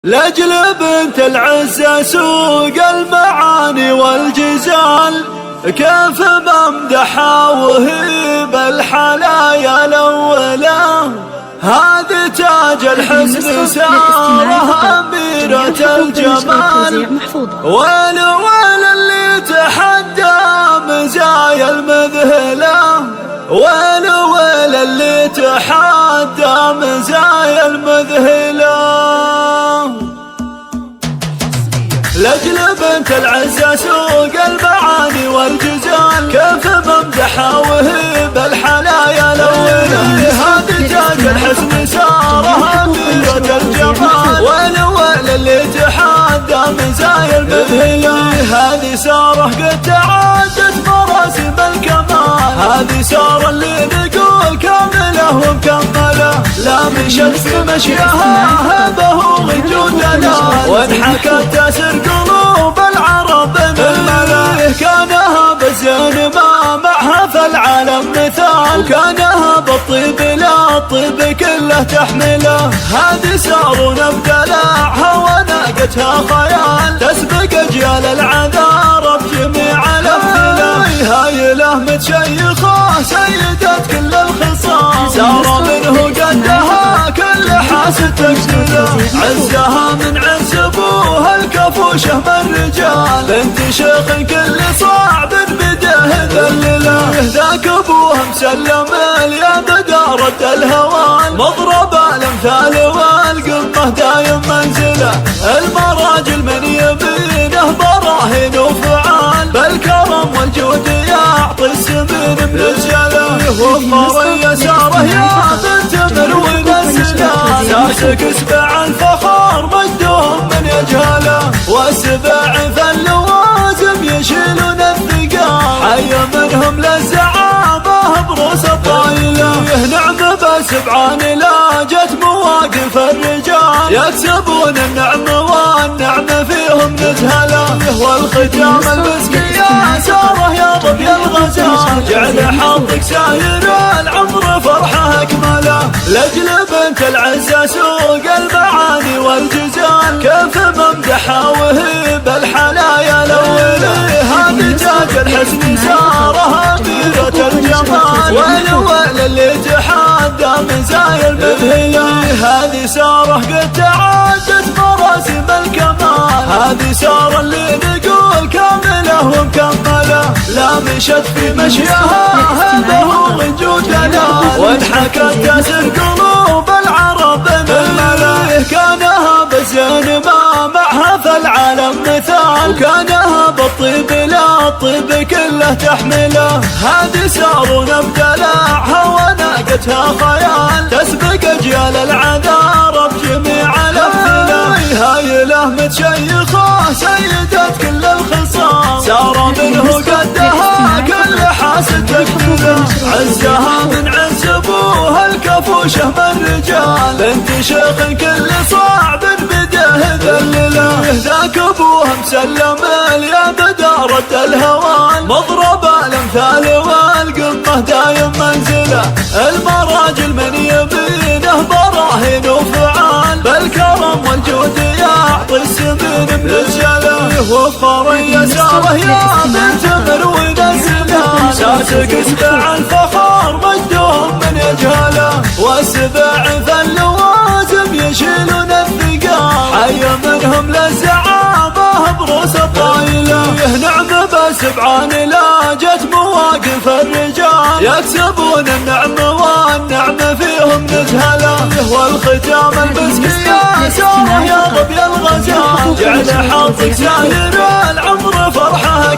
لأجل بنت العزة سوق المعاني والجزال، كيف بمدحها وهي بالحلايا الأولى. هذه تاج الحسن سارها أميرة الجمال، ويل ويل اللي تحدى مزايا المذهلة، ويل ويل اللي تحدى مزايا المذهلة. لأجل بنت العزة سوق المعاني والجزال، كيف بمدحها وهي بالحلايا الأولى. هذه تاج الحسن سارها أميرة الجمال، ويل ويل اللي تحدى مزايا المذهلة. هذه سارة قد تعدت مراسم الكمال، هذه سارة اللي نقول كاملة ومكملة. لا مشت في مشيها هبه ووجود دلال، وانحكت تسر قلوب العرب بالملا. كانها بالزين ما معها في العالم مثال، وكانها بالطيب لا الطيب كله تحمله. هذه سارة بدلعها وناقتها خيال، تسبق اجيال العذارى بجميع الامثله. هايله متشيخه سيدة كل الخصال، سارة منه قدها كل حاسد تقتله. عزها من عز ابوها الكفوشه من رجال، بنت شيخ كل صعب بده ذلله. ذاك ابوها مسلم اليد دارت الهوان، مضرب الامثال والقمه دايم منزله. المراجل من يمينه براهين وفعال، بالكرم والجود يعطي السمين من الجلال. وفر يساره يا بنت مروي السلال، ناسك اسبع الفخر مجدهم من يجهله. واسبع في اللوازم يشيلون الثقال، حي منهم للزعامه بروس الطايله. نعم بسبعان لا جت مواقف الرجال، يكسبون النعم والنعم فيهم نجهله. والختام المسكي يا ساره يا ظبي الغزال، جعل حظك ساير العمر فرحه اكمله. لاجل بنت العزه سوق المعاني والجزال، كيف بمدحها وهي بالحلايا الاولى. هذه تاج الحسن سارها أميرة الجمال، ويل ويل اللي تحدى مزايا المذهلة. هذه سارة قد تعدت مراسم الكمال، هذه سارة اللي نقول كاملة ومكملة. لا مشت في مشيها هبه ووجود دلال، وانحكت تسر قلوب العرب بالملا. كانها بالزين ما معها في العالم مثال، وكانها بالطيب لا الطيب كله تحمله. هذه سارة بدلعها وناقتها خيال، تسبق اجيال العذارى بجميع الامثله. هايله متشيخه سيدة كل الخصال، سارة منه قدها كل حاسد تقتله. عزها من عز ابوها الكفوشه من رجال، بنت شيخ كل صعب بده ذلله. ذاك ابوها مسلم اليد دارت الهوان، مضرب الامثال والقمه دايم منزله. المراجل من يمينه براهين وفعال، بالكرم والجود يعطي السمين من الجلال. وفر يساره يا بنت مروي السلال، ساسك اسبع الفخر مجدهم من يجهله. واسبع في اللوازم يشيلون الثقال، حي منهم للزعامه بروس الطايله. نعم بسبعان لا جت مواقف الرجال، يكسبون النعم والنعم فيهم نجهله. والختام المسكي يا ساره يا ظبي الغزال، جعل حظك ساير العمر فرحه